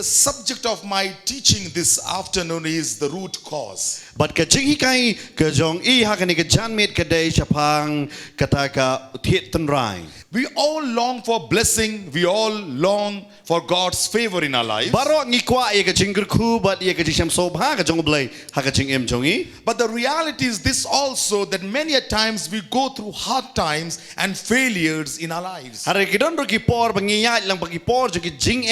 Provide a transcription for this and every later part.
subject of my teaching this afternoon is the root cause. But kajing hikai kajong I hakani kajanmit kadai chapang kataka thiet tanrai. We all long for blessing. We all long for God's favor in our lives. Barok ngikwa ye kajing gerku but ye kajing sham sobha kajong blay hakajing em jongi. But the reality is this also, that many a times we go through hard times and failures in our lives. Hari kidon ro kipor bangiyat lang pagipor jo kajing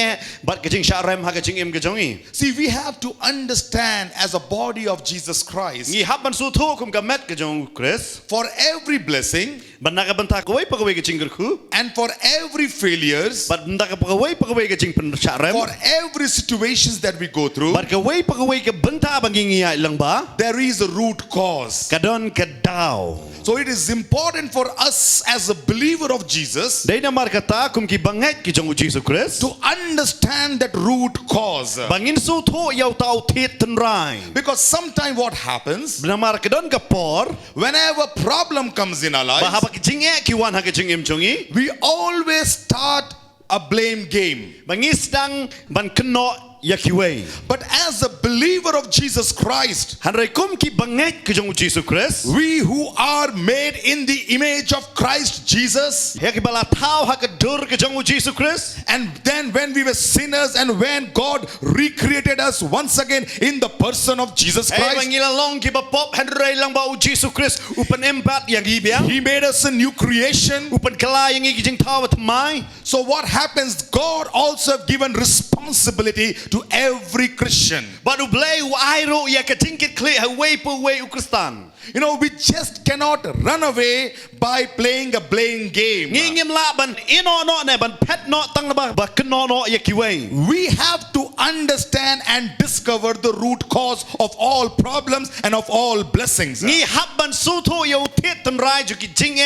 but kajing sharem hakajing em kajongi. See, we have to understand as a body of Jesus Christ, Ngi haban su thu kum kamet kajong Chris. for every blessing Banaka banta kawai pagawai kajing gerku. and for every failures, But ndaka pagawai kajing pen sharem. for every situations that we go through, But kawai ke benta bangiyat lang ba. there is a root cause. Kadon kadao. So it is important for us as a believer of Jesus Dai namar kata kum ki banget ki jong Jesus Christ. to understand that root cause. Bangin su tho yau tau thiet tanrai. Because sometimes what happens, Namar kadon kapor. whenever problem comes in our lives, Bahaba ki jing ki wan ha ki jing em jongi. we always start a blame game. Bangis dang ban keno yakiway. But as a believer of Jesus Christ, Hanrai kum ki banget ki jong Jesus Christ. we who are made in the image of Christ Jesus, Ya ki bala tau ha ka dur ki jong Jesus Christ. and then when we were sinners and when God recreated us once again in the person of Jesus Hey Christ, bangila long ki ba pop hanrai lang ba u Jesus Christ upan empat yang gibiang. He made us a new creation. Upan kala yang ki jing tau mai. So what happens? God also have given responsibility to every Christian. But u blay u airo ya ka tingkit kli ha way po way u Kristan. You know, we just cannot run away by playing a blame game. Ngingim la ban ino no ne ban pet no tang na ba keno no ya kiway. We have to understand and discover the root cause of all problems and of all blessings. Ngi habban su tho yo thiet tan rai ju ki jing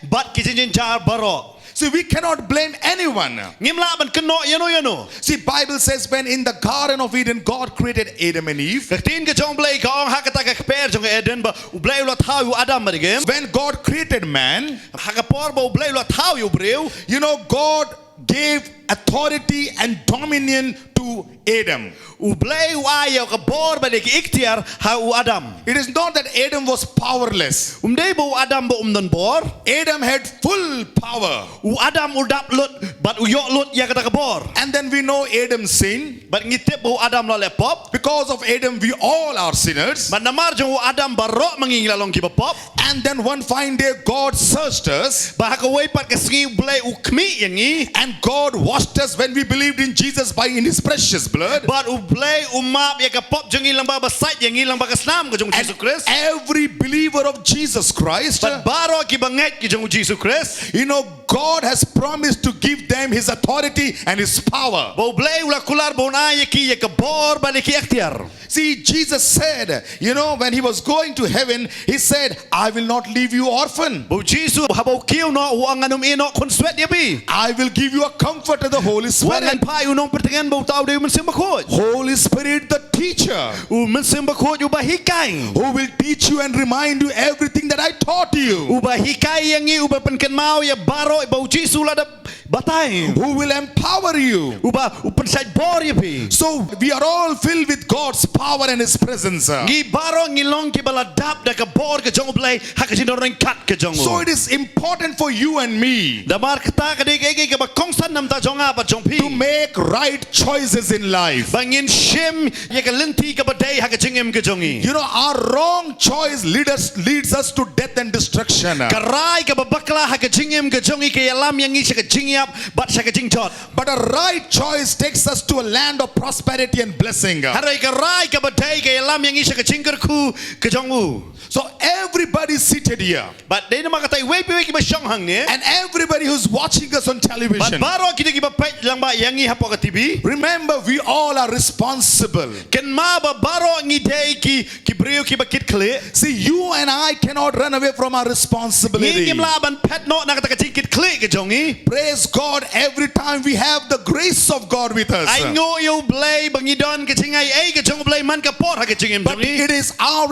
bat ki jing jar baro. See, we cannot blame anyone. Ngim la ban keno yano. See, Bible says when in the Garden of Eden, God created Adam and Eve. Ka tin ka jong blay ka ong hakata ka per jong Eden ba u blay la thau yu Adam ma digem. When God created man, Hakapor ba u blay la thau yu breu. you know, God gave authority and dominion to Adam. U blay u ayo ka bor ba de ki ikhtiar ha u Adam. It is not that Adam was powerless. Umdei ba u Adam ba umdan bor. Adam had full power. U Adam u dap lut but u yok lut ya kata ka bor. And then we know Adam sinned. But ngitip ba u Adam la lepop. Because of Adam, we all are sinners. Man namar jong u Adam barok mangingila long ki bapop. And then one fine day, God searched us. Ba ka way pat ka singi blay u kmi yangi. And God washed us when we believed in Jesus by in His precious blood. But u blay umap ya ka pop jong ilang ba basait yang ilang ba kasnam ka jong Jesus Christ. Every believer of Jesus Christ, But baro ki banget ki jong Jesus Christ. you know, God has promised to give them His authority and His power. Ba u blay ula kular ba unay ki ya ka bor ba ki ikhtiar. See, Jesus said, you know, when He was going to heaven, He said, I will not leave you orphan. Ba Jesus habaw kiw no u ang anum ino konswet ya bi. I will give you a comforter, the Holy Wangan Spirit. pa unong pertengan ba u tao de mensimba khot. Holy Spirit, the teacher, U mensimba khot u ba hikay. who will teach you and remind you everything that I taught you. Uba hikay yang uba penken mau ya baro ba Jesus la da batay. Who will empower you. Uba upen side bor ya pi. So we are all filled with God's power and His presence. Ngi baro ngilong ki bala dap da ka bor ka jong blay hakasin doreng kat ka jong. So it is important for you and me Da mar kata ka de ka ba kongsan nam ta jong apa jong pi. to make right choices in life. Bangin shim ya ka lenti ka ba day hakasin em ka jongi. You know, our wrong choice leads us to death and destruction. Karai ka ba bakla hakasin em ka jongi ka yalam yang i sa ka jingyap bat sa ka jingjot. But a right choice takes us to a land of prosperity and blessing. Harai karai ka ba day ka yalam yang i sa ka jingker ku ka jong u. So everybody seated here But they naman katay way ki ba siyang hang ne. and everybody who's watching us on But television, baro kita ki ba pet lang ba yang i hapo ka TV. remember we all are responsible. Ken ma ba baro ngi day ki brio ki ba kit kle. See, you and I cannot run away from our responsibility. Ngim laban pet no na kata ka kit kle ka jongi. Praise God, every time we have the grace of God with us. Ay ngo yo blay bangidon ka chingay ay ka jong blay man ka por ha ka chingem But jongi it is our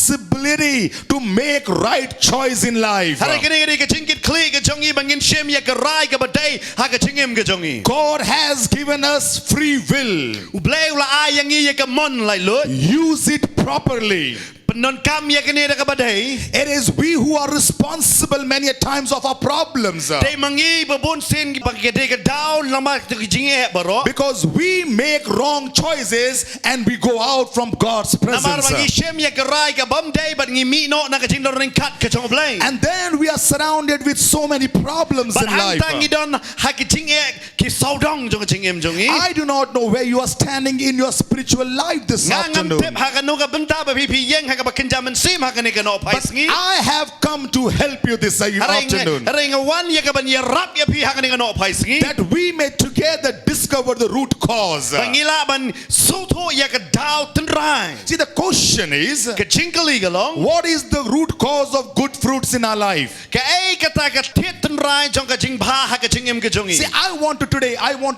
responsibility to make right choice in life. Hari kini ka chingkit kli ka jongi bangin shem ya ka rai ka badai ha ka chingem ka jongi God has given us free will. Ublay ula ayang iya ka mon lai lut Use it properly. Penon kam ya kini da ka badai It is we who are responsible many a times of our problems. Day mangi babun sin pagkede ka down lama ka jinge baro Because we make wrong choices and we go out from God's Namar presence. mangi shem ya ka rai ka bam day but ngi mi no na ka ching ring kat ka chong blay And then we are surrounded with so many problems But in ang life. tangi don ha ka jinge ki saudong jong chingem jongi I do not know where you are standing in your spiritual life this Nga ngam afternoon. tip ha ka no ka benta ba pipi yeng ha ka ba kinjaman sim ha ka ni ka no pai But sngi I have come to help you this afternoon. Haring wan ya ka ban ya rap ya pi ha ka ni ka no pai sngi That we may together discover the root cause. Bangila ban suto ya ka daw ten rai See, the question is, ka chingkali ka long what is the root cause of good fruits in our life? ka ai ka ta ka tit ten rai jong ka jing bha ha ka chingem ka jongi See, I want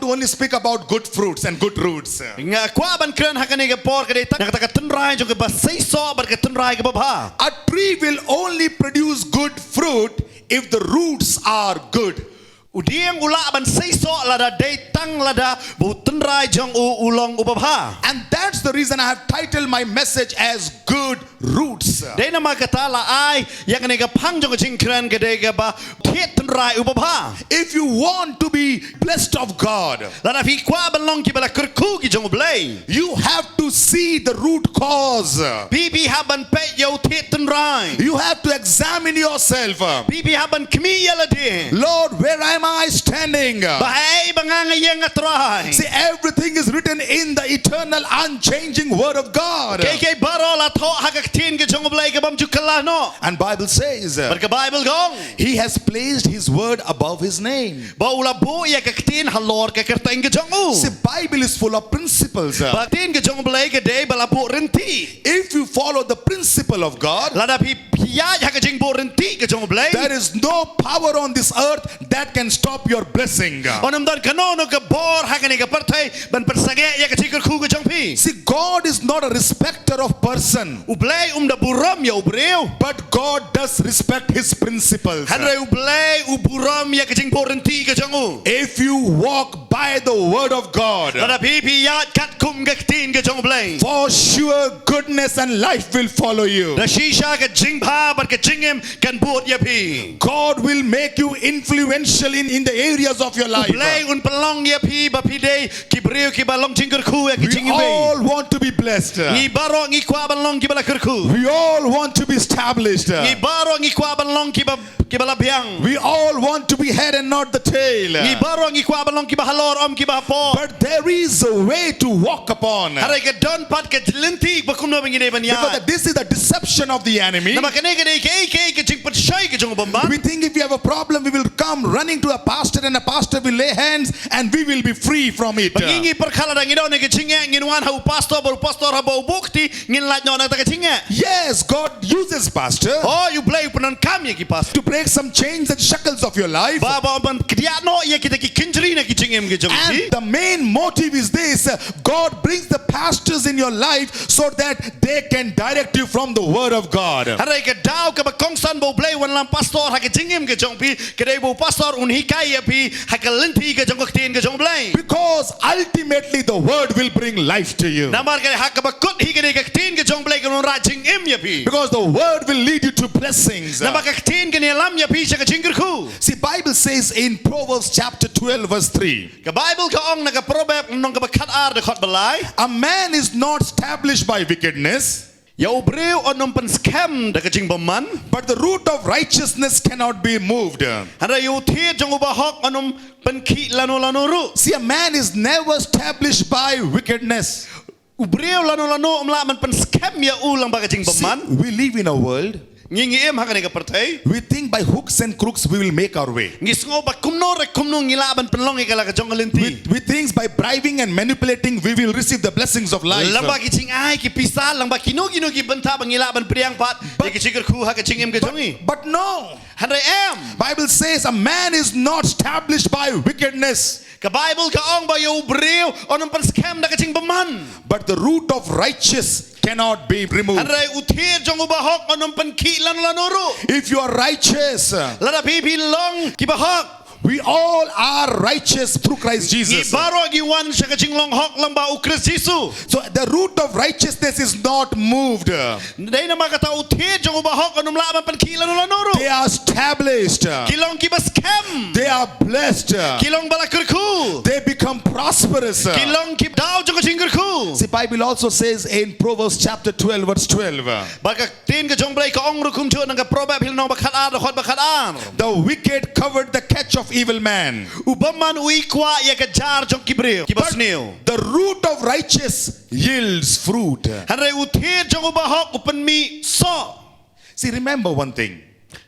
to only speak about good fruits and good roots. nga kwa ban kren ha ka ni ka por ka de ta ka ten rai jong ka ba sai so bar ka ten rai ka ba bha A tree will only produce good fruit if the roots are good. Udiang ula ban sai so la da de tang la da bu ten rai jong u ulong u ba bha And that's the reason I have titled my message as Good Roots. de na ma ka ta la ai ya ka ni ka phang jong ka ching kren ka de ka ba thiet ten rai u ba bha If you want to be blessed of God, la da phi kwa ban long ki ba la kur ku ki jong blai you have to see the root cause. pi pi ha ban pe yo thiet ten rai You have to examine yourself. pi pi ha ban kmi ya la de Lord, where am I standing? ba ai ba nga nga yang atrai See, everything is written in the eternal, unchanging Word of God. ke ke baro la tho ha ka tin ka jong blai ka bam ju kala no And Bible says, bar ka bible gong He has placed His Word above His name. ba ula bu ya ka tin halor ka kerteng ka jong u See, Bible is full of principles. ba tin ka jong blai ka de ba la bu renti If you follow the principle of God, la da pi ya ha ka jing bu renti ka jong blai there is no power on this earth that can stop your blessing. onam dan kanono ka bor ha ka ni ka partai ban persage ya ka chikar khu ka jong pi See, God is not a respecter of person, u blai da buram ya u breu but God does respect His principles. han re u blai u buram ya ka jing bu renti ka jong u If you walk by the Word of God, la da pi ya kat kum ka tin ka jong blai for sure goodness and life will follow you. da shisha ka jing bha bar ka jingem kan buat ya pi God will make you influential in the areas of your life. Play un pelong ya pi ba pi de ki breu ki balong chingker khu ya ki We chingim be all want to be blessed. ngi baro ngi kwa balong ki bala ker khu We all want to be established. ngi baro ngi kwa balong ki bala biang We all want to be head and not the tail. ngi baro ngi kwa balong ki ba halor om ki ba po But there is a way to walk upon. hare ka don pat ka linti ba kum no bingi ne ban ya Because this is the deception of the enemy. na makane ka de ke ching pat shai ka jong bamba We think if we have a problem, we will come running to a pastor and a pastor will lay hands and we will be free from it. ngi per khala da ngi do ne ka chinga ngi wan ha pastor ha bo bukti ngi la no na ta ka chinga Yes, God uses pastor oh you play punan kam ya ki pastor to break some chains and shackles of your life. ba ban kriya no ya ki ki kinjri na ki chingem ki jong And the main motive is this: God brings the pastors in your life so that they can direct you from the Word of God. hare ka daw ka ba kong san bo play wan lam pastor ha ka jingem ka jong pi ka dei bo pastor un hi kai ya pi ha ka linti ka jong ka tin ka jong play Because ultimately the Word will bring life to you. namar ka ha ka ba kut hi ka dei ka tin ka jong play ka un ra jingem ya pi Because the Word will lead you to blessings. namar ka tin ka ni lam ya pi sa ka jingker khu See, Bible says in Proverbs chapter 12 verse 3, ka bible ka ong na ka proverb nong ka ba khat ar de khot balai a man is not established by wickedness, ya breu onom pen scam da ka jing man but the root of righteousness cannot be moved. hare yu thi jong ba hok onom pen khi lano ru See, a man is never established by wickedness. Ubreu lano umla man pen scam ya ulang ba ka jing See, man we live in a world, ngi em ha ka ni ka partai we think by hooks and crooks we will make our way. ngisngo ba kumno ngila ban penlong ikala ka jong linti We think by bribing and manipulating we will receive the blessings of life. lamba ki ching ai ki pisa lamba ki no ki banta bangila ban priang pat de ki chikar khu ha ka ching em ka jongi But no, Hanray em. Bible says a man is not established by wickedness, Ka Bible ka ong ba yo breu onon pan scam na kaching baman. but the root of righteous cannot be removed. Hanray utir jong ubahok onon pan kilan lanuro. If you are righteous, Lada pipi long kibahok. we all are righteous through Christ Jesus. Ibaro giwan siya kaching long hok lang ba u Christ Jesus. So the root of righteousness is not moved. Day na mga katao utir jong ubahok onon laban pan kilan lanuro. They are established. Kilong kibas scam. They are blessed. Kilong balakurku. They become prosperous. Kilong kip daw jong kaching kurku. See, Bible also says in Proverbs chapter 12 verse 12, Baka tin ka jong blay ka ong rukum jo nang ka proverb hilno bakhalar khot bakhalar. the wicked covered the catch of evil man, Ubaman uikwa ya ka jar jong kibreo kibasneo. the root of righteous yields fruit. Hanray utir jong ubahok upan mi so. See, remember one thing.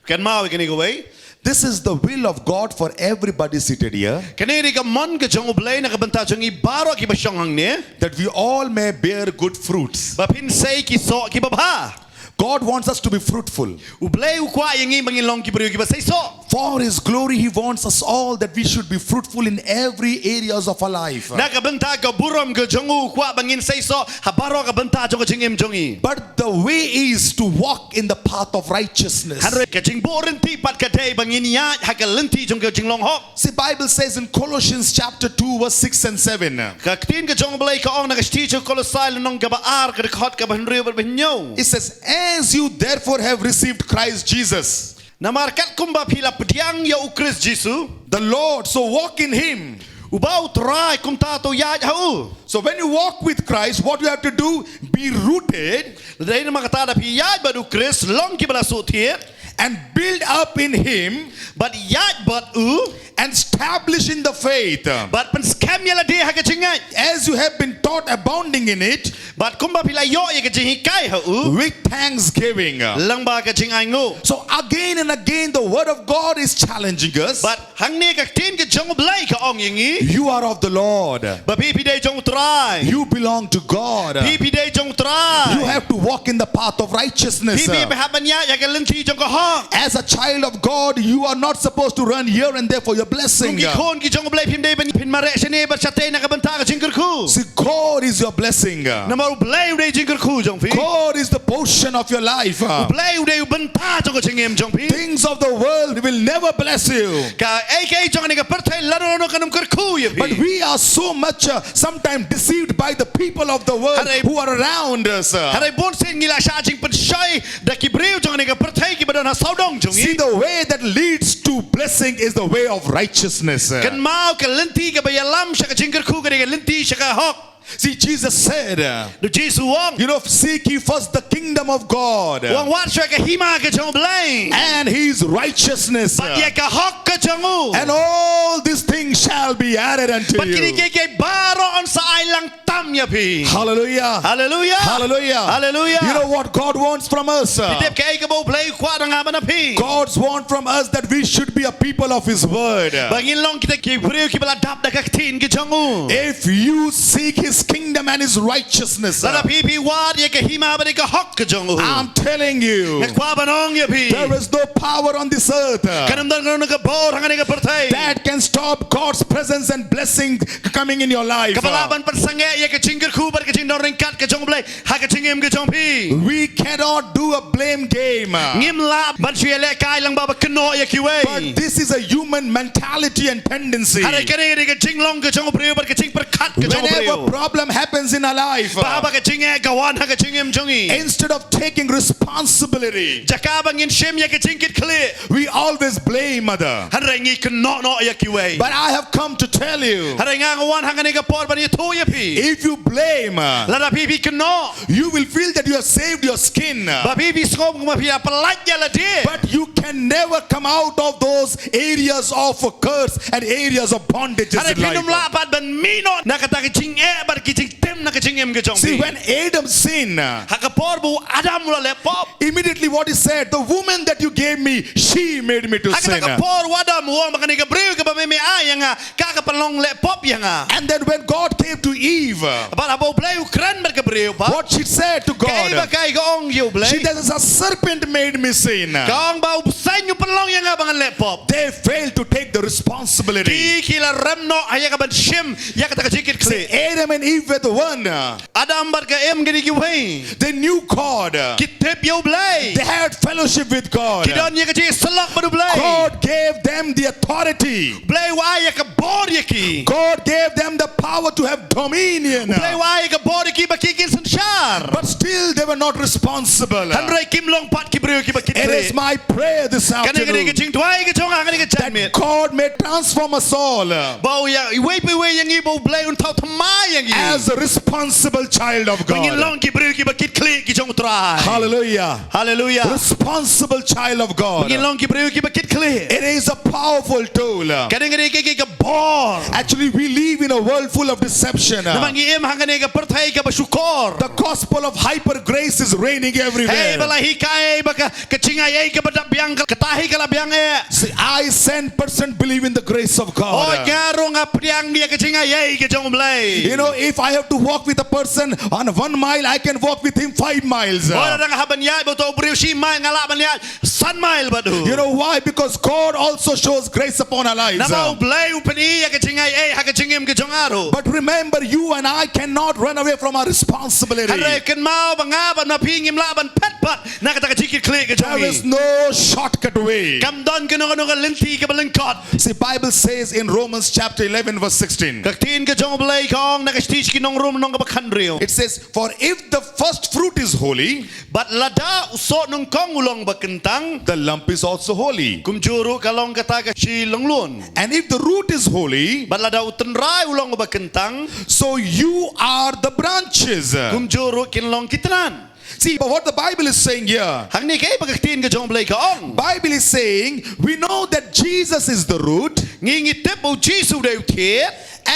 Kan mau kini gawai. This is the will of God for everybody seated here, Kaniri ka mon ka jong ublay na kabanta jong ibaro kibasyong hang ne. that we all may bear good fruits. Bapin say ki so kibabha. God wants us to be fruitful. Ublay ukwa yangi bangilong kibreo kibasay so. For His glory, He wants us all that we should be fruitful in every areas of our life. Nakabanta ka burom ka jong ukwa bangin say so. Habaro ka banta jong kaching jongi. But the way is to walk in the path of righteousness. Hanray kaching boren ti pat katay bangin ya hakalenti jong kaching long hok. See, Bible says in Colossians chapter 2 verse 6 and 7. Kaktin ka jong blay ka ong nagastito kolosal nung gabaar ka khot ka banrio banyo. It says, as you therefore have received Christ Jesus, Namarkat kumba pila pediang ya u Christ Jesus. the Lord, so walk in Him. Ubaw try kum tato ya hau. So when you walk with Christ, what you have to do? Be rooted Dai na makata da pi ya ba du Christ long ki bala su thiet. and build up in Him But ya but u and establish in the faith, but pan scam ya la de ha ka chingai. as you have been taught, abounding in it But kumba pila yo ya ka chingi kai hau. with thanksgiving. Lang ba ka chingai ngo. So again and again, the word of God is challenging us. But hang ne kaktin ka jong blay ka ong yingi. You are of the Lord. Ba pi dai jong try. You belong to God. Pi dai jong try. You have to walk in the path of righteousness. Pi haban ya ka lenti jong ka hok. As a child of God, you are not supposed to run here and there for your blessing. Kung gikon ki jong blay pim dai ban pin mare sene ba chate na ka banta ka chingker ku. See, God is your blessing. Na maru blay dai chingker ku jong pi. God is the portion of your life. Blay dai banta jong ka chingem jong pi. Things of the world will never bless you. Ka AK jong ni ka perthai laro no kanum kar ku ye But pi. we are so much sometimes deceived by the people of the world Haray- who are around us. Harai bon sen ngila sha jing pan shai da ki breu jong ni ka perthai ki badan ha saudong jong See, i. the way that leads to blessing is the way of righteousness. Kan mau ka lenti ka bayalam sha ka chingker ku ka lenti sha ka hok. See, Jesus said, Du Jesus wong. you know, seek ye first the kingdom of God Wong wat sha ka hima ka jong blay. and His righteousness, But ye ka hok ka jong u. and all these things shall be added unto But kini you. kay baro on sa ailang tam ya pi. Hallelujah. Hallelujah. Hallelujah. Hallelujah. You know what God wants from us? Tip kay ka bo play kwa nga ba na pi. God wants from us that we should be a people of His word. Bangin long kita ki breu ki bala dap da ka tin ki jong u. If you seek His kingdom and His righteousness, Sada pi pi wat ye ka hima ba ka hok ka jong u. I'm telling you, Nga kwa ba nong ya pi. there is no power on this earth Kanam dang no ka bor hang ka perthai. that can stop God's presence and blessing coming in your life. Kapalaban pan sange ye ka chingker ku bar ka ching dong ring kat ka jong blay. Ha ka chingem ka jong pi. We cannot do a blame game. Ngim la ban shwe le kai lang ba ba kno ye ki But wei. this is a human mentality and tendency. Harai kare ka ching long ka jong breu bar ka ching per kat ka jong Whenever breu. problem happens in our life, Bahaba ka ching e gawan ha ka chingem jongi. instead of taking responsibility, Jakabang in shim ya ka ching kit clear. we always blame mother. Harai ngi kno no ya ki wei. But I have come to tell you, Harai nga gawan ha ka por ban ye to ya pi. if you blame, Lada pi pi kno. you will feel that you have saved your skin. Ba pi pi skop ma pi palat ya la de. But you can never come out of those areas of curse and areas of bondages Harai in pinum life. la pat ban mino na ka ta ka ching e bar ki ching tem na ka ching em ka jong See, pi. when Adam sinned, Ha ka por bu Adam mula le pop. immediately what he said, the woman that you gave me, she made me to Ha ka sin. ta ka por wada mo ma ka ni ka breu ka ba me ay nga ka ka panlong le pop yang a And then when God came to Eve, ba abo blay ukran ber ka breu pa what she said to kay ba God, kay gaong yu blay she says, a serpent made me sin. gaong ba ubusan yu panlong yang a bangan le pop They failed to take the responsibility. ki kila remno aya ka ban shim ya ka ta jikit See, kle Adam and Eve were the one. Adam ber ka em gidi ki wei They knew God. kitep yu blay They had fellowship with God. kidon ya ka ji selak badu blay God gave them the authority. blay wa ya ka bor ya ki God gave them the power to have dominion. blay wa ya ka bor ya ki ba ki kin sanshar But still they were not responsible. hanrai kim long pat ki breu ki ba kit It is kle my prayer this kan ga afternoon ka jing twai ka jong ka ka chan that God may transform us all bau ya wei pe wei yang i bau blay un thau thama yang i as a responsible child of ngin God. long ki breu ki ba kit kle ki jong trai Hallelujah. hallelujah Responsible child of God. ngin long ki breu ki ba kit kle It is a powerful tool. kan ga ki ka bor Actually, we live in a world full of deception. namang i em hang ka perthai ka ba syukur The gospel of hyper grace is reigning hey everywhere. bala hi kai ba ka chingai ai ka ba biang ka tahi ka la biang e See, I 100% believe in the grace of oh God. ngaro nga priang dia ka chingai ai ka jong blay You know, if I have to walk with a person on 1 mile, I can walk with him 5 miles. ora nga haban ya ba to breu si mai ngala ban ya san mile ba du You know why? Because God also shows grace upon our lives. na mau blay upani ya ka chingai ai ha ka chingem ka jong aro But remember, you and I cannot run away from our responsibility. Hare kan mau banga ban na pingim la ban pet pat na ka ta ka chikit kle ka There jong is no shortcut way. kam don ka no ka lenti ka balengkot See, Bible says in Romans chapter 11 verse 16. ka tin ka jong blay kong na ka stich ki nong rum nong ka bakhan rio It says, for if the first fruit is holy, bat lada usot nung kong ulong bakentang the lump is also holy. kumjuru kalong kata ka si longlun And if the root is holy, bat lada utenrai ulong bakentang so you are the branches. kumjuru kinlong kitran See, but what the Bible is saying here, hang ni kay pagkatin ka jong blay kaong Bible is saying, we know that Jesus is the root, ngingitip o jisu daw tiet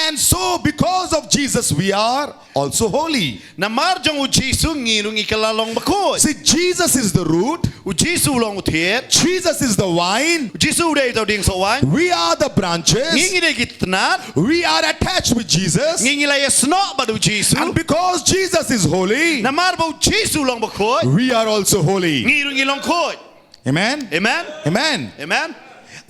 and so because of Jesus we are also holy. na marjong o jisu ngirong ikalalong bakod See, Jesus is the root, o jisu long tiet Jesus is the vine, o jisu daw daw ding sowan we are the branches, ngingide kitnat we are attached with Jesus, ngingilay sno ba do jisu and because Jesus is holy, na marbo jisu long bakod we are also holy. ngirong ilong kod Amen? amen Amen. amen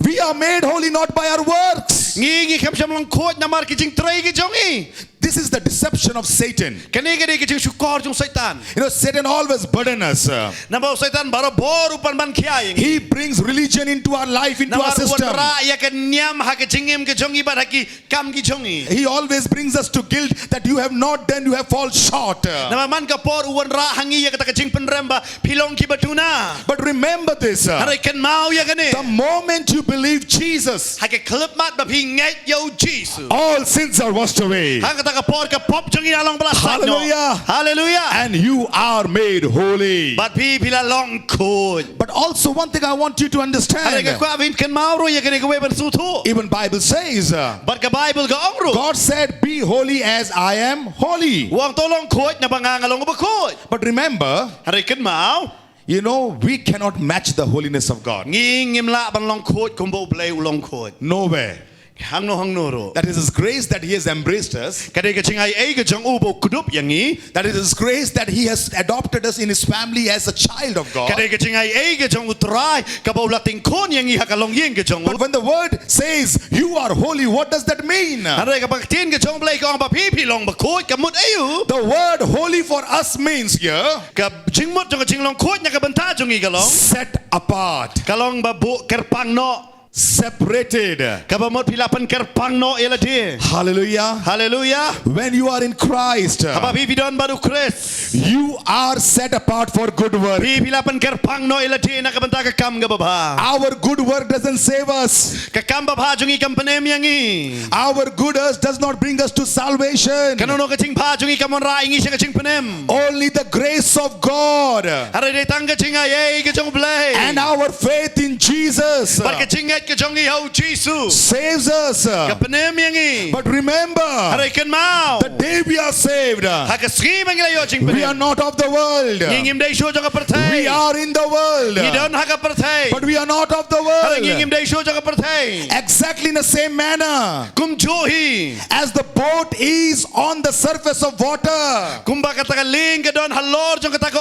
We are made holy not by our works. ngingi kam sam long kod na mar kijing tray ki jong i This is the deception of Satan. kanega de kijing syukor jong satan You know, Satan always burdens us. na ba satan baro bor upan ban kiyai He brings religion into our life, into na our mar system. ra ya kan nyam ha ke jingem ke jong i ba ki kam ki jong i He always brings us to guilt that you have not done, you have fallen short. na man ka por uwan ra hangi ya ka jing penremba pilong ki batuna But remember this, hare kan mau ya the kane moment you believe Jesus, ha ke klip mat ba pi ngai yo jisu all sins are washed away. ha ka ka por ka pop jong i along bala Hallelujah. hallelujah And you are made holy. bat pi pila long kod But also one thing I want you to hare understand, ka kwa vin kan mau ro ya kane ka we ban su tho even Bible says, bat ka bible ka ong ro God said, be holy as I am holy. wang tolong kod na bangangalong ba kod But remember, hare kan mau you know, we cannot match the holiness of God. ngingim la ban long kod kumbo blay ulong kod Nowhere. hang no ro That is His grace that He has embraced us. kadai ka chingai ai ka jong ubo kudup yang i That is His grace that He has adopted us in His family as a child of God. kadai ka chingai ai ka jong utrai ka bau lating kon yang i ha ka long yeng ka jong But when the word says you are holy, what does that mean? hare ka baktin ka jong blay ka ba pi pi long ba kod ka mut ayu The word holy for us means here ka jingmut jong ka jinglong kod nya ka banta jong i ka long set apart, ka long ba bu kerpang no separated. ka ba mot pilapan kerpang no ela de Hallelujah. hallelujah When you are in Christ, ka ba pi don ba du kres you are set apart for good work. pi pilapan kerpang no ela de na ka banta ka kam ga ba Our good work doesn't save us. ka kam ba jong i kam panem yang i Our good works does not bring us to salvation. kanono ka ching pa jong i kam ra ingi siya ka ching panem Only the grace of God hare de tang ka chingai ai ka jong blay and our faith in Jesus. Bar ka chingai ke jong i ho Jesus saves us. ke penem yang i But remember, hari ken mau the day we are saved, ha ke sri mang la yo jing we are penem not of the world. ngim dei shu jong We perthai are in the world, ni don ha ke perthai but we are not of the hari world. ngim dei shu jong perthai Exactly in the same manner kum jo hi as the boat is on the surface of water. kum ba kata ling ke don halor jong kata ko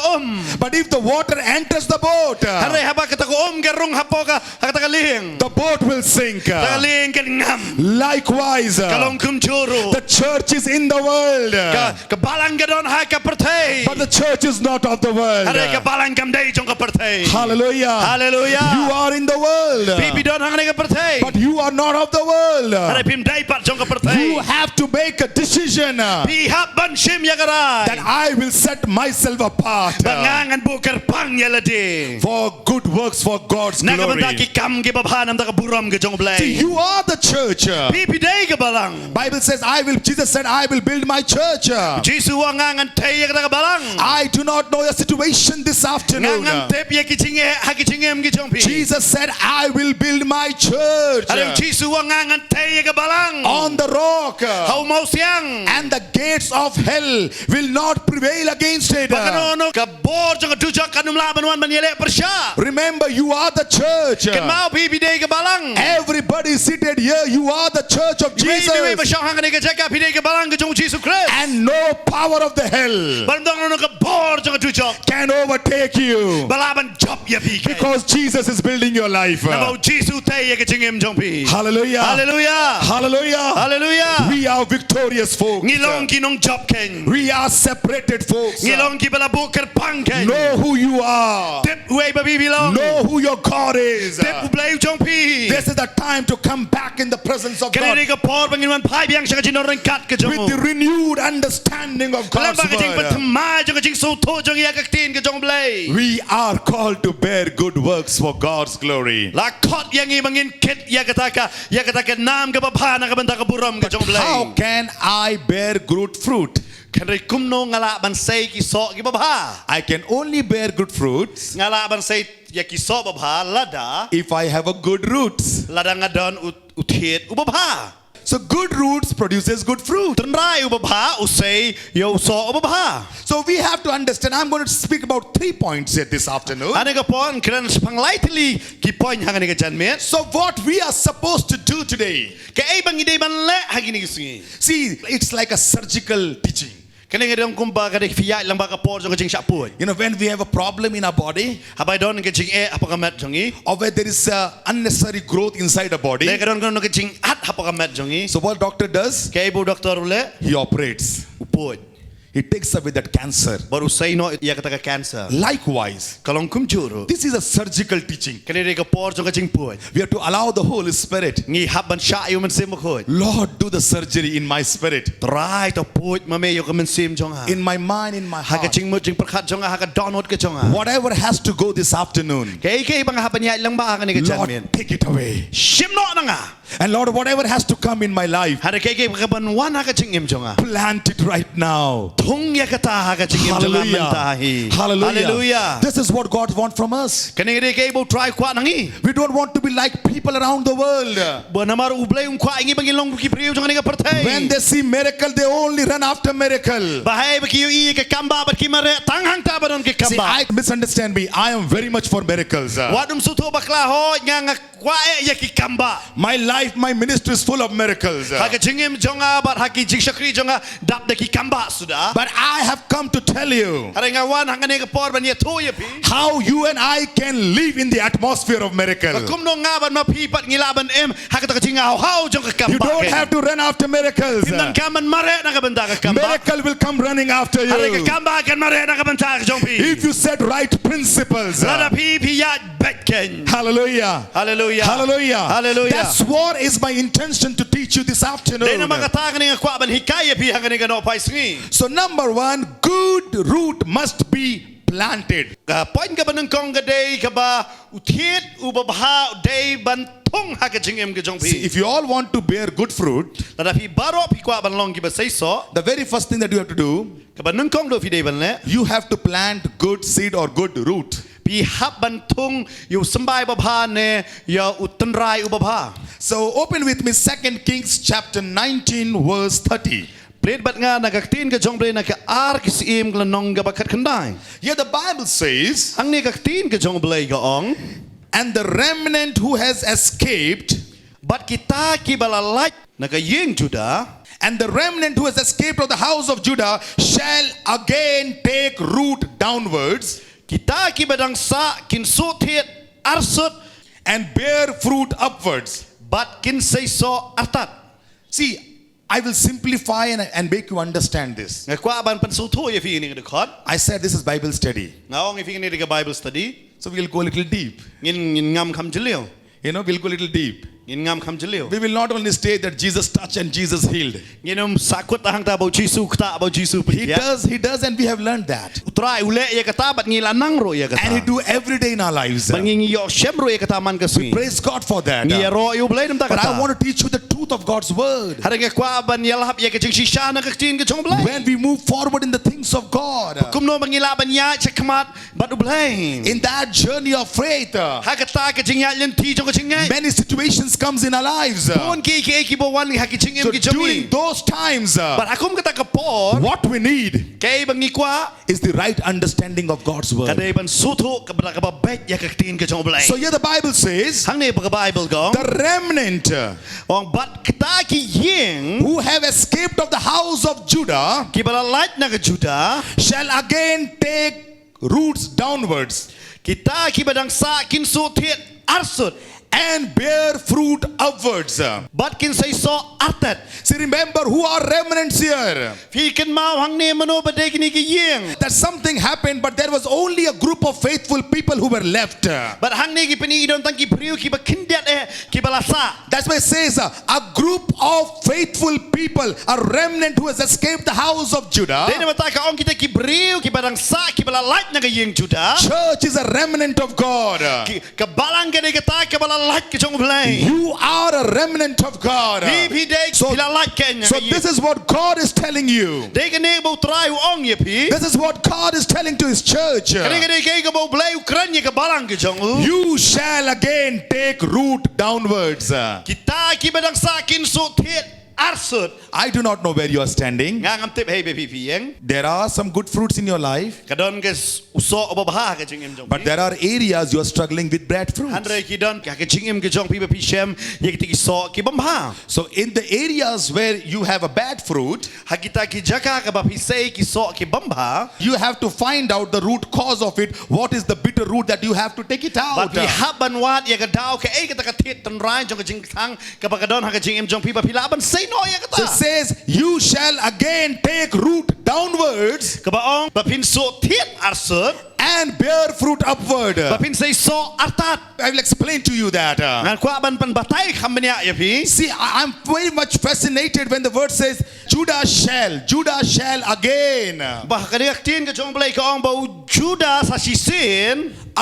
But if the water enters the boat, hari ha ba kata ko ke rung hapo ka kata ling the boat will sink. kata ling ke ngam Likewise, kalong kum juru the church is in the world, ke balang ke don ha ke perthai but the church is not of the world. hari ke balang kam dei jong ke perthai Hallelujah. Hallelujah. You are in the world, Pipi don hang ke perthai but you are not of the world. hari pim dai pat jong ke perthai You have to make a decision that pi hap ban shim ya garai I will set myself apart bangangan buker pang ya ladi for good works for God's naga benda glory. ki kam ke babhanam ta buram ke jong blai See, you are the church. pipi dai ke balang Bible says, Jesus said, I will build my church. Jisu wangangan thai ya ka balang I do not know your situation this afternoon. ngangan tep ya ki chinge ha ki chingem ki jong pi Jesus said, I will build my church hari Jisu wangangan thai ya ka balang on the rock, hau mau siang and the gates of hell will not prevail against it. bakano ka bor jong dujak kanum laban wan ban yele persya Remember, you are the church. kan mau pipi dai ke balang Everybody seated here, you are the church of Mei Jesus. ba syang hang ke jaka pi dai ke balang ke jong Jisu Christ And no power of the hell bandang no ka bor jong dujak can overtake you, balaban job ya pi ke because Jesus is building your life. Namo Jisu thai ya ke chingem jong pi Hallelujah. Hallelujah Hallelujah. Hallelujah We are victorious folks. ngilong ki nong job ken We are separated folks. ngilong ki bala buker pang ken Know who you are. tep we ba bi bilong Know who your God is. tep blai jong pi This is the time to come back in the presence of God kene ka por bangin man phai biang sa jin ron kat ke jong with the renewed understanding of kalam God's ba ke jing word. patma jong jing so tho jong ya ka tin ke jong blai We are called to bear good works for God's glory. la khot yang i bangin ket ya kata ka nam ka babhana ka banta ka buram ke jong blai How can I bear good fruit? kene kum no ngala ban sei ki so ki babha I can only bear good fruits ngala ban sei ya ki so babha lada if I have a good roots. lada ngadon uthiet ubabha So good roots produces good fruit. Tenrai ubabha usai yo so ubabha So we have to understand. I'm going to speak about 3 points here this afternoon. ane ka pon kren spanglaitli ki point hangane ka janmet So what we are supposed to do today, ke ai bangi dei ban le hagini singi see, it's like a surgical teaching. kene ngedong kumba ka dek fiya lang ba ka por jong jing sapun You know, when we have a problem in our body, habai don ke jing e apa ka mat jongi or where there is unnecessary growth inside a body, le ka don ke jing at apa ka mat jongi so what doctor does? ke ibu doktor ule He operates. uput He takes away that cancer. baru usai no ya kata ka cancer Likewise, kalong kum juru this is a surgical teaching. kene de ka por jong jing put We have to allow the Holy Spirit, ngi haban sha yu men sim khoi Lord, do the surgery in my spirit, trai to put ma me yo ka men sim jong ha in my mind, in my ha ka heart. jing mut jing prakhat jong ha ka donot ke jong ha Whatever has to go this afternoon, ke bang haban ya lang ba ka ni ka janmen Lord, take it away. shim no na nga And Lord, whatever has to come in my life, ha ke ka ban wan ha ka jing im jong ha plant it right now. thung ya ka ta ha ka jing im jong ha men ta hi Hallelujah. hallelujah This is what God wants from us. kene de ke bo try kwa nangi We don't want to be like people around the world. bo na mar ublay kwa ingi bangin long ki priu jong ni ka perthai When they see miracle, they only run after miracle. bahai ba ki i ke kamba ba ki mare tang hang ta ba don ke See, kamba I misunderstand me. I am very much for miracles. wadum su tho bakla ho nga kwa e ya ki kamba My life, my ministry is full of miracles. ha ka jing im jong ha ba ha ki jing shakri jong ha dap de ki kamba sudah But I have come to tell you Hari nga wan hang ka por ban ye tho ye pi how you and I can live in the atmosphere of miracle. kum no nga ban ma pi pat ngilaban em ha ka ta jing hau jong ka kamba You don't have to run after miracles. nan kaman mare na ka benda ka kamba Miracle will come running after hari you. ka kamba kan mare na ka benda ka jong pi If you set right principles. lada pi ya betken Hallelujah. hallelujah Hallelujah. hallelujah That's what is my intention to teach you this Dei afternoon. na makata ka nga kwa ban hikaya pi hang nga no pai singi So number 1, good root must be planted. ka point ka ban ng kong ka dei ka ba utiet ubabha dei ban thong ha ka jing em ka jong See, pi if you all want to bear good fruit, lada pi baro pi kwa ban long ki ba sai so the very first thing that you have to do, ka ban ng kong do fi dei ban le you have to plant good seed or good root. ពីហាប់បន្ទង់យូសំបាយបផាណែយោឧត្តនរាយឧបផា So open with me 2 Kings chapter 19 verse 30. ព្រេតបាត់ងាណាកទីនកចុងព្រេណាកអារគីសអ៊ីមកលនងកបខិតខណ្ដៃ Here the Bible says, អងនេះកទីនកចុងប្លេកអង and the remnant who has escaped, បាត់គីតាគីបលាឡាច់ណាកយេងជូដា and the remnant who has escaped of the house of Judah shall again take root downwards គីតាគីបដងសាគិនសូធៀតអរសុត and bear fruit upwards. បាត់គិនសៃសអតាត់ See, I will simplify and make you understand this. ងកួបានប៉ាន់សូធូយហ្វីនេះកខត I said this is Bible study. ងអងហ្វីនេះក Bible study So we'll go a little deep. ងិនងំខំជលៀវ You know, we'll go a little deep. ងិនងំខំជលៀវ We will not only state that Jesus touched and Jesus healed. ងិនំសាគុតតាហងតាបោជីស៊ូខ្តាបោជីស៊ូពី He does, and we have learned that. ត្រៃឧលេយកតាបាត់ងីឡាណងរយកតា And he do every day in our lives. បាត់ងីយកឈែមរយកតាមានកស៊ី Praise God for that. ងីរយប្លេនំតាក But តា I want to teach you the truth of God's word. ហើយងកួបានយល់ហាប់យកជិងស៊ីសាណាកទីនកចុងប្លេ When we move forward in the things of God, គុំណូបងីឡាបញ្ញាឆកខ្មាត់បាត់ប្លេ in that journey of faith, ហើយកតាកជិងយ៉ាលិនទីចុងកជិងងាយ many situations comes in our lives. ពូនគីគីបវ៉ាន់ហើយកជិងអ៊ីម So គីចុងនេះ during those times, បាត់អាគុំកតាកពត what we need កេបងីកួ is the right understanding of God's ក word. ដេបានស៊ូធូកបកបបេយកទីនកចុងប្លេ So here the Bible says, ហាងនេះបក Bible កង the remnant អងបាត់កតាគីយេង who have escaped of the house of Judah គីបឡាឡាច់ណាកជូដា shall again take roots downwards គីតាគីបដងសាគិនសូធៀតអរសុត and bear fruit upwards. បាត់គិនសៃសអតាត់ See, remember who are remnants here. ភីគិនមកហាងនេះមនោបដេគីនេះគីយេង That something happened, but there was only a group of faithful people who were left. បាត់ហាងនេះគីពនីដនតាំងគីព្រីវគីបខិនដេតអេគីបឡាសា That's why it says a group of faithful people, a remnant who has escaped the house of Judah. ដេនមតាកអងគីតគីព្រីវគីបដងសាគីបឡាឡាច់ណាកយេងជូដា Church is a remnant of God. គីកបាឡាំងកដេកតាកបឡាឡាច់កចុងប្លេ You are a remnant of God. ភីដេគីឡាឡាច់កែញ So this is what God is telling you. ដេកនេះបោត្រៃអងយេភី This is what God is telling to his church. កដេកដេកបោប្លេក្រាញ់កបាឡាំងកចុង You shall again take root downwards. គីតាគីបដងសាគិនសូធៀតអរសុត I do not know where you are standing. ងាងតិបហេបេភីយេង There are some good fruits in your life, កដនកឧសអបបហាកជិងអ៊ីមចុង but there are areas you are struggling with bad ហាន fruits. រៃគីដនកជិងអ៊ីមកចុងភីបេភីឈែមយេកតិគីសគីបំហា So in the areas where you have a bad fruit, ហាគីតាគីජកាកបភីសេគីសគីបំហា you have to find out the root cause of it. What is the bitter root that you have to take it បាត់ out? ពីហាប់បានវ៉ាតយកដៅកអីកតកធាតតនរ៉ៃចុងកជិងខាងកបកដនហាកជិងអ៊ីមចុងភីបភីឡាបានសេណយយកតា So it says, you shall again take root downwards កបអងបភិនសូធាតអរសុត and bear fruit upward. បភិនសេសអរតាត់ I will explain to you that. ងានខ្វាបានបានបតៃខំម្នាក់យភី See, I'm very much fascinated when the word says, Judah shall again. បះករៀកទីនកចុងប្លេកអងបោជូដាសាស៊ីសេន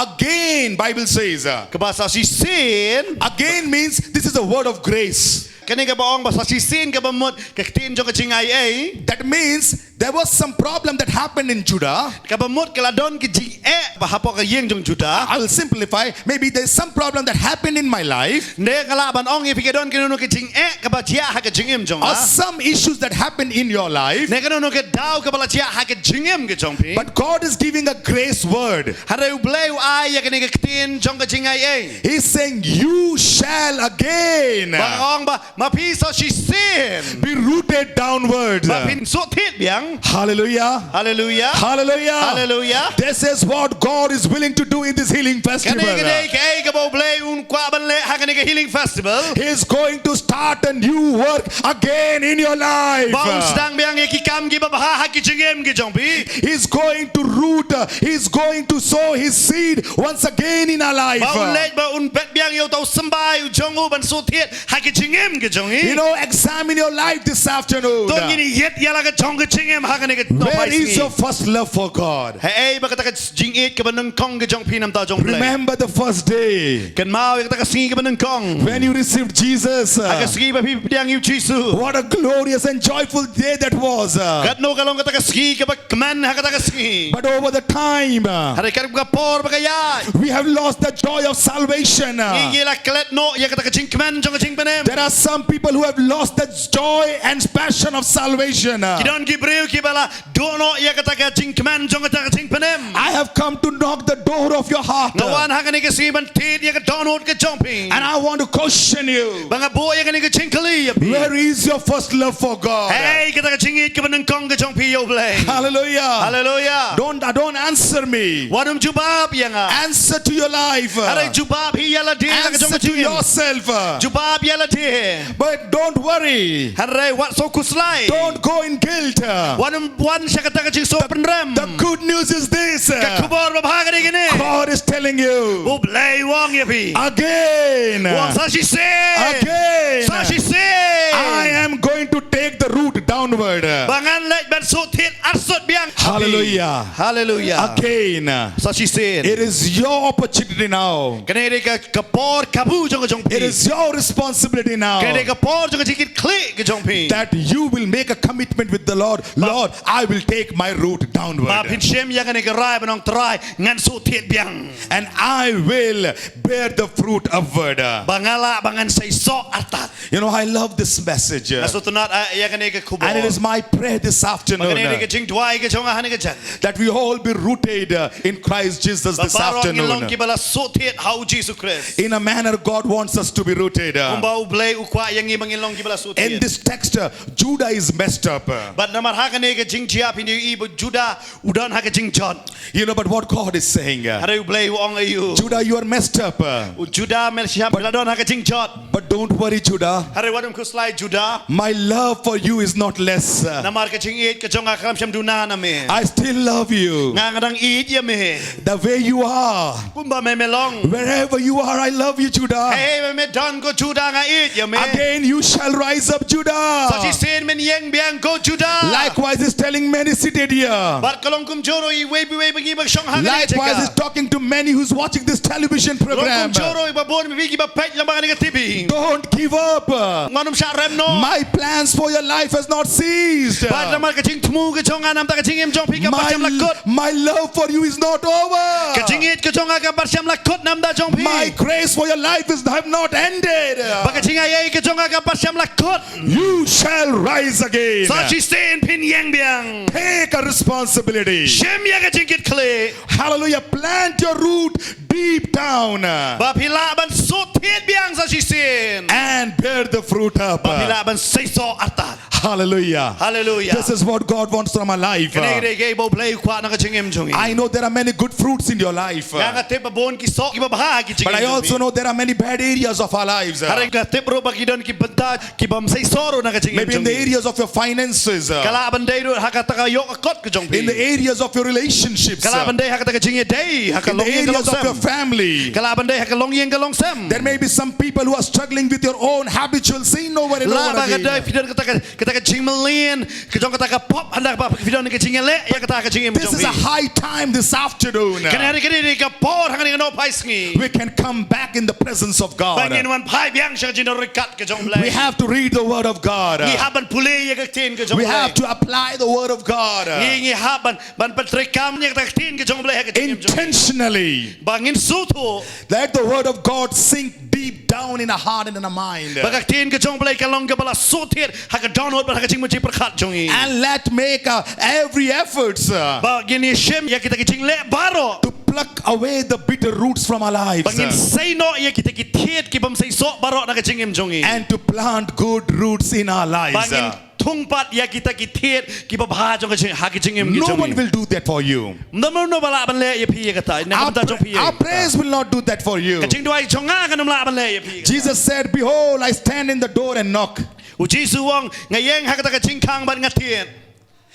Again, Bible says. កបសាស៊ីសេន Again means this is a word of grace. កនេះកបអងបសាស៊ីសេនកបមុតកទីនចុងកជិងអីអី That means there was some problem that happened in Judah. កបមុតកឡាដនកជីអេបហបកយេងចុងជូដា I will simplify. Maybe there's some problem that happened in my life, នេកឡាបានអងយពីកដនកនូកជីងអេកបជាហាកជីងអ៊ីមចុង or some issues that happened in your life. នេកនូកដៅកបលជាហាកជីងអ៊ីមកចុងភី But God is giving a grace word. ហើយប្លេវអាយកនេះកទីនចុងកជីងអីអី He's saying, you shall again បងអងបមកភីសស៊ីសេន be rooted downwards. មកភីសុធិតៀង Hallelujah. ហាឡេលូយ៉ា Hallelujah. ហាឡេលូយ៉ា This is what God is willing to do in this healing ក festival. នេះកអីកបប្លេវគួបានលេហាកនេះក healing festival He's going to start a new work again in your life. បងស្ដាងបៀងគីកំគីបបហាហាកជីងអ៊ីមកចុងភី He's going to root. He's going to sow his seed once again in our life. បងលេបអ៊ុនបេតបៀងយោទៅសំបាយចុងបានសុធិតហាកជីងអ៊ីមកចុង You know, examine your life this afternoon. តូនយីយេតយ៉ាឡាកចុងកជីងអ៊ីម em ha ka ni ka no Where pai is singi your first love for God? Hey ba ka ta ka jing it ka banung kong ka jong pi nam ta jong play Remember the first day kan mau ka ta ka singi ka banung kong when you received Jesus. ha ka singi ba pi piang yu Jesus What a glorious and joyful day that was. kat no ka long ka ta ka singi ka ba kaman ha ka ta ka singi But over the time, ha ka ka por ba ka ya we have lost the joy of salvation. ngi la klet no ya ka ta ka jing kaman jong ka jing panem There are some people who have lost the joy and passion of salvation. ki don ki breu ki bala do no ya ka ta ka jing kaman jong ka ta ka jing panem I have come to knock the door of your heart. no wan ha ka ni ka singi ban tit ya ka don hot ka jong pi And I want to question you. ba nga bo ya ka ni ka jing kali ya pi Where is your first love for God? hey ka ta ka jing it ka banung kong ka jong pi yo play Hallelujah. hallelujah Don't answer me. wadum jubab ya nga Answer to your life. Are jubab hi yala de la ka jong Answer ka to jing yourself. jubab yala de But don't worry. Hare wat so kuslai Don't go in guilt. wan siya ka ta ka jing so penrem The good news is this. ka kubor ba bhaga ni gini God is telling you bu blai wong ya pi again. wong sa shi se Again. sa shi se I am going to take the route downward. bangan lek ben so tit arsut biang Hallelujah. hallelujah Again. sa shi se It is your opportunity now. kene re ka kapor kabu jong ka jong It pi is your responsibility now kene kapor jong ka jikit klik ka jong pi that you will make a commitment with the Lord. Lord, I will take my route ba downward. pin shem ya kene ka rai banong trai ngan so tit biang And I will bear the fruit upward. bangala bangan say so atat You know, I love this message. aso tunat ya kene ka kubor And it is my prayer this kene afternoon ka jing dwai ka jong ha ne ka jan that we all be rooted in Christ Jesus this Baro ang ilong afternoon. kibala sotiet how Jesus Christ. In a manner, God wants us to be rooted. Kumba ublay ukwa yang ibang ilong kibala In sotiet. this text, Judah is messed up. But naman haka ne ka jing jiap hindi ibo Juda udan haka jing John. You know, but what God is saying, Hara ublay uong ayu. Judah, you are messed up. Juda mel siap biladon haka jing John. But don't worry, Judah. Hara wadum kuslay Juda. My love for you is not less. Namar ka jing it ka jong akam siyam duna na me. I still love you. Nga ngadang it ya me. The way you are. Kumba me melong. Wherever you are, I love you, Judah. Hey me don ko Juda nga it ya me. Again, you shall rise up, Judah. So si sin men yang biang ko Juda. Likewise, he's telling many seated here. Bar kalong kum joro i way bagi bag siyang hanga. Likewise, he's talking to many who's watching this television program. Kum joro i babon mi bigi ba pet lang mga TV. Don't give up. Nganum siya rem no. My plans for your life has not ceased. Ba naman ka jing tumu ka jong anam ta ka jing im jong pika ba siyam lakot. My love for you is not over. Ka jing it ka jong aga ba siyam lakot nam da jong pi. My grace for your life is have not ended. Ba ka jing ay ka jong aga ba siyam lakot. You shall rise again. Sa chi sin pin yang biang. Take a responsibility. Shem ya ka jing it kle. Hallelujah. Plant your root deep down Ba pila ban so tiet biang sa chi sin. and bear the fruit up. Ba pila ban say so atat. Hallelujah. Hallelujah. This is what God wants from our life. Kene kene kay bo play kwa na ka jing im jong. I know there are many good fruits in your life. Nga ka tip ba bon ki so ki ba baha ki jing. But I also know there are many bad areas of our lives. Harang ka tip ro ba ki don ki banta ki bam say soro na ka jing im Maybe in the jong. areas of your finances. Kala banday do haka taka yok akot ka jong pi. In the areas of your relationships. Kala banday haka taka jing day haka In the long yang areas of your sem. family. Kala banday haka long yang galong sem. There may be some people who are struggling with your own habitual sin over and La over ba ka day again. pidon ka jing malin ka jong ka taka pop handa ba pidon ka jing le ya ka taka jing im This jong is a pi. high time this afternoon. Kani ka por haka ni no pais ngi. We can come back in the presence of God. Bangin wan pai biang siya jing rikat ka jong We play. have to read the word of God. Ngi haban puli ya ka tin ka jong We play. have to apply the word of God Ngi haban ban patrikam ya ka tin ka jong play haka jing im jong. intentionally. Bangin suto. Let the word of God sink deep down in a heart and in a mind. Baka tin ka jong play ka long ka bala sotir haka download ba haka jing mo chi perkat jong i. And let make every effort Ba gini shem ya kita kicing le baro. to pluck away the bitter roots from our lives Bangin say no ya kita kitiet ki bam say so baro na kicing im jong i. and to plant good roots in our lives. Bangin tungpat ya kita kitiet ki bab ha jong kicing ha kicing im No jong one i. will do that for you. No bala ban le ya pi ya kata. Na Our, kam ta jong pi. our praise will not do that for you. Kicing duai chonga ka la ban le ya pi. Jesus said, behold, I stand in the door and knock. U jisu wong ngayeng ha kata kicing kang ban ngatiet.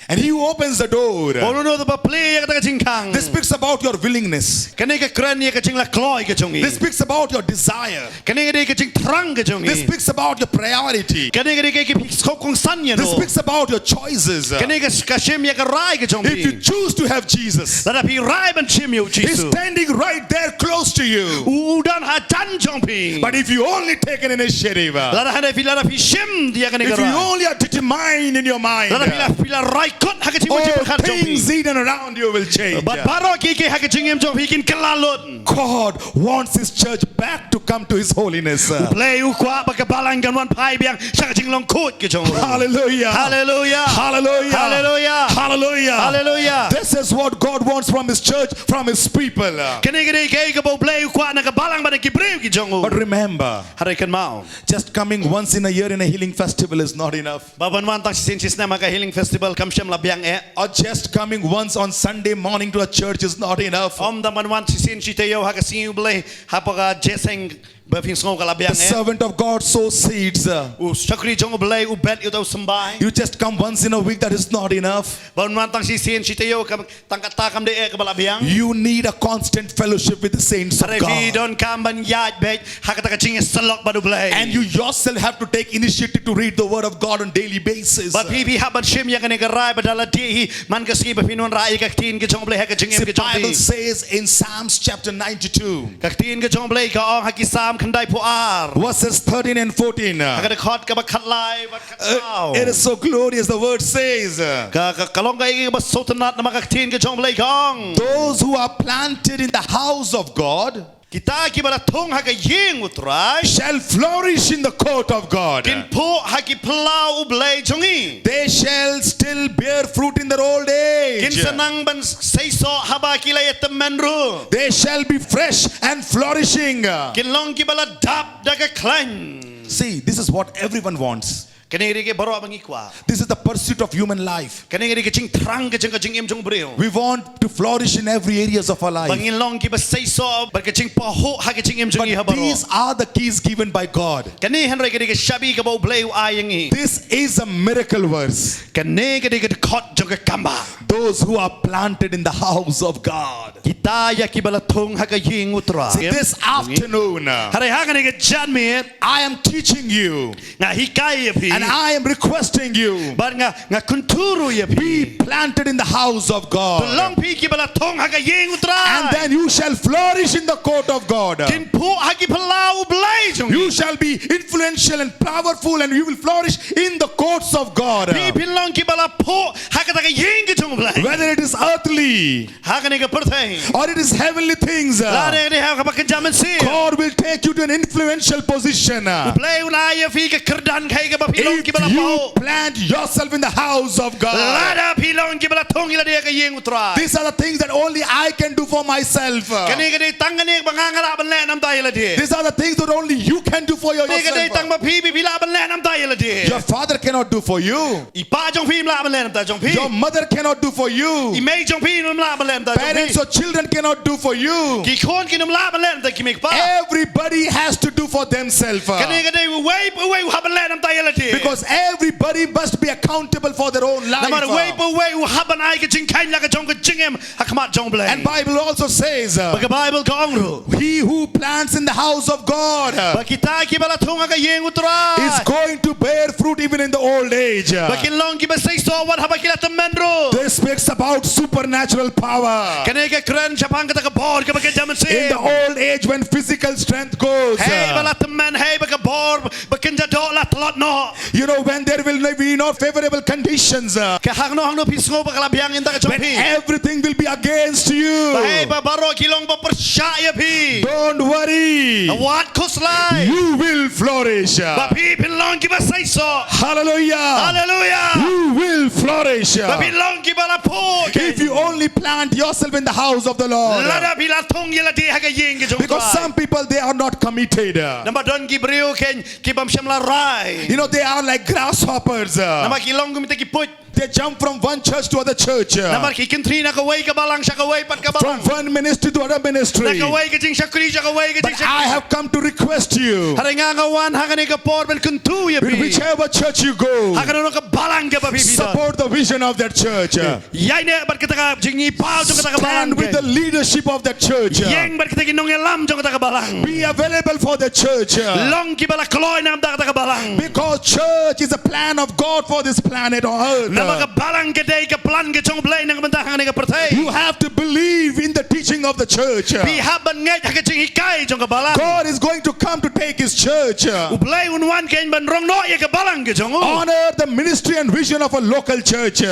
And he who opens the door. Bono the play ka jingkang. This speaks about your willingness. Kani ka kran ka jing la kloy ka jongi. This speaks about your desire. Kani ka jing trang ka jongi. This speaks about your priority. Kani ka ki skop kong san yan. This speaks about your choices. Kani ka shim ya ka rai ka jongi. If you choose to have Jesus, Lada pi rai ban shim yu he's Jesus. standing right there close to you. Udan ha tan jongi. But if you only take an initiative, Lada ha lada pi shim dia kani if ka you rai. only are determined in your mind, Lada pi rai kot ha ka jing all ka things jongi. in and around you will change. But baro ki ha ka jing jong pi kin kalalot. God wants his church back to come to his holiness. Play u kwa ba ka balang kan wan pai biang sa ka jing long kot ka jong. Hallelujah. Hallelujah. Hallelujah. Hallelujah. Hallelujah. Hallelujah. This is what God wants from his church, from his people. Kani ka bo play u kwa na ka balang ba na ki breu ki jong. But remember, Hare kan mau. just coming once in a year in a healing festival is not enough. Baban wan tak sin sis na maka healing festival kam shem la biang e. Or just coming once on Sunday morning to a church is not enough. Om da man wan sin si te yo ha ka sin ble ha pa ka jeseng ba fin sngong ka la The biang e. servant of God sows seeds. U sakri jong ble u bet yu daw sambai. You just come once in a week, that is not enough. Baban wan tak sin si te yo kam tangka ta kam de e ka bala biang. You need a constant fellowship with the saints of Hare fi God. don kam ban yaj bet ha ka ta ka ching salok ba du ble. And you yourself have to take initiative to read the word of God on daily basis. But pi ha ban shim ya kani ka rai ba dala di man ka si ba fin wan rai ka tin ka jong ble ha ka ching The ka jong Bible pi. says in Psalms chapter 92, Ka tin ka jong ble ka ong ha ki sam kan dai po ar. verses 13 and 14. Ha ka de khot ka ba khat lai ba khat It is so glorious, the word says. ka long ka ba sotanat na maka tin ka jong ble ka ong. Those who are planted in the house of God Kita ki bala thong ha ka ying utrai. shall flourish in the court of God. Kin po ha ki plau u ble jongi. They shall still bear fruit in their old Kin age. sanang ban say so ha ba ki la yet menru. They shall be fresh and flourishing. Kin long ki bala dap da ka klan. See, this is what everyone wants. Kani ri ke baro bangi kwa. This is the pursuit of human life. Kani ri ke ching trang ka jing im jong breu. We want to flourish in every areas of our life. Bangin long ki ba say so ba ka ching pa ho ha ka ching im jong i ha But baro. these are the keys given by God. Kani henry ke ke shabi ka bo bleu ayangi. This is a miracle verse. Kani ke ke khot jong ka kamba. Those who are planted in the house of God. Kita ya ki bala thong ha ka ying utra. See, this afternoon, Hare ha kani ke jan me I am teaching you nga hikai pi. and I am requesting you, Bar nga kunturu ya pi. be planted in the house of God. Long pi ki bala thong ha ka ying utra. And then you shall flourish in the court of God. Kin po ha ki palau blai jong. You shall be influential and powerful, and you will flourish in the courts of God. Pi pin long ki bala po ha ka ta ka ying ki jong blai. Whether it is earthly Ha kani ka perthai. or it is heavenly things, La re re ha ka ba ka jaman si. God will take you to an influential position. Blai una ya fi ka kerdan kai ka ba pi long ki bala If you po. plant yourself in the house of God. La da pi long ki bala thong ila dia ka ying utra. These are the things that only I can do for myself. Kani ka tang kani ba nga ngala ban le nam ta ila dia. These are the things that only you can do for Kani ka tang yourself. ba pi bi la ban le nam ta ila dia. Your father cannot do for you. I pa jong pi la ban le nam ta jong pi. Your mother cannot do for I you. mei jong pi nam la ban le nam ta jong Parents pi. or children cannot do for you. Ki khon ki nam la ban le nam ta ki mek pa. Everybody has to do for themselves. Kani ka dai wei ha ban le nam ta ila dia. Because everybody must be accountable for their own Na mar wei life. wei ha ban ai ka jing kai la ka jong ka jing em ha khamat jong blai. And Bible also says, Ba ka Bible ka ong ru. he who plants in the house of God Ba kita ki bala thong ka yeng utra. is going to bear fruit even in the old age. Ba kin long ki ba say so what ha ba kila temen ru. This speaks about supernatural power. Kani ka kren chapang ka ta ka bor ka ba ka jaman si. In the old age when physical strength goes, Hey bala temen hey ba ka bor ba kin ja do la tlot no. you know, when there will be no favorable conditions, Ka hang no pisngo ba kala biang inda ka jong when pi. everything will be against Ba hey you, ba baro kilong ba percaya pi. don't worry, What kuslai. you will flourish. Ba pi pin long ki ba say so. Hallelujah. Hallelujah. You will flourish. Ba pin long ki bala po. If you only plant yourself in the house of the Lord. Lada bila thong yela di ha ka yeng ka jong. Because some people, they are not committed. Nama don ki brio ken ki bam shamla rai. You know, they are like grasshoppers. Nama ki long gumita ki put. They jump from one church to other church. Namar ki kintri na kaway ka balang siya kaway pat ka From balang. one ministry to other Na ministry. kaway ka jing syakri siya kaway ka But jing I syakri. have come to request you. Haray nga ngawan haka ni ka por ben kuntu ya In bi. whichever church you go, Haka no ka balang ka pa pipidan. support the vision of that church. Yay ne bat kita ka jing ni pal jong kita ka balang. Stand with the leadership of that church. Yang bat kita ginong elam jong kita ka balang. Be available for the church. Long ki bala kloy na amda kita ka balang. Because church is a plan of God for this planet on Na earth. mga balang ka day ka plan ka jong blay ng bantahan ni ka pertay. You have to believe in the teaching of the church. Bi haban ngay haka jing hikay jong ka balang. God is going to come to take his church. Ublay unwan kain ban rong no ya ka balang ka jong. Honor the ministry and vision of a local church.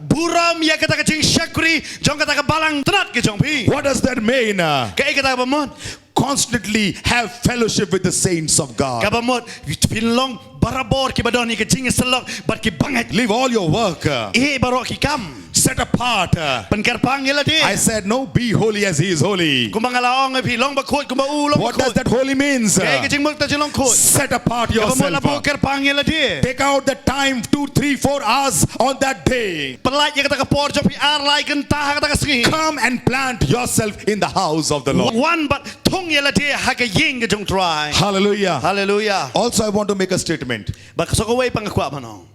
Buram ya kata ka jing syakri jong kata ka balang tenat ka jong pi. What does that mean? Kaya kata ka bamot. Constantly have fellowship with the saints of God. Kabamot pinlong barabor ki badon ni ka jing selok bat ki bangat. Leave all your work. Baro ki kam. Set apart. Penkarpang yala di. I said, no, be holy as he is holy. Kung mga laong pi long bakut kung maulong What does bakut. that holy means? Kaya ka jing multa jilong kut. Set apart Kabamot na yourself. karpang yala di. Take out the time, 2, 3, 4 hours on that day. Pelat ya kata ka por jong pi arlay kentah kata ka singi. Come and plant yourself in the house of the Lord. One but tung yala di haka ying ka jong try. Hallelujah. Hallelujah. Also, I want to make a statement. Baka so kaway pangakwa manong.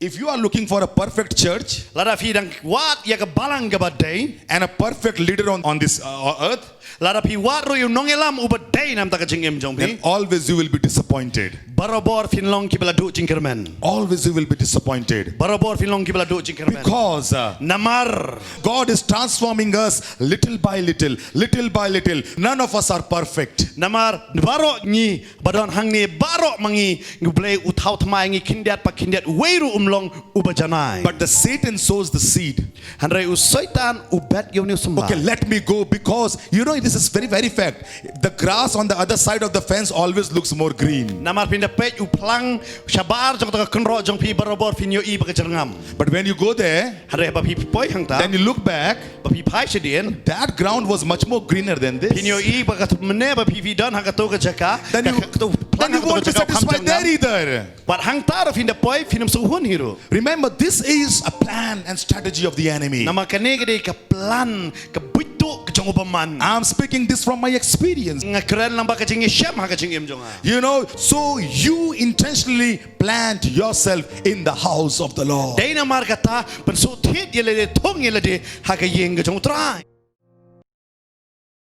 If you are looking for a perfect church Lada fidang wat ya ka balang ka baday. and a perfect leader on this earth, Lada pi wat ro yung nongelam ubaday nam taka jing im jong then pi. always you will be disappointed. Barabor finlong ki bala du jing kermen. Always you will be disappointed. Barabor finlong ki bala du jing kermen. Because Namar. God is transforming us little by little, little by little. None of us are perfect. Namar baro ni badon hang ni baro mangi ngublay utaw tmay ngi kindiat pa kindiat weiru umlong ubajanay. But the Satan sows the seed. Handray usaitan ubet yoni sumba. Okay, let me go because you know this is very, very fact. The grass on the other side of the fence always looks more green. Namar pinda pej uplang shabar jong taka kenro jong pi barabor finyo I baka jerngam. But when you go there, Handray pa pi poy hang ta. then you look back, Pa pi pai sedien. that ground was much more greener than this. Pinyo I baka mene pa pi vidon hang to ka jaka. Then you won't be satisfied there either. But hang ta finda poy finam suhun hiro. Remember, this is a plan and strategy of the enemy. Nama kane gede ka plan ka buito ka jong upaman. I'm speaking this from my experience. Nga keren lang baka jing isyam haka jing im jong ha. You know, so you intentionally plant yourself in the house of the Lord. Day na markata pensutit yele de tong yele de haka yeng ka jong try.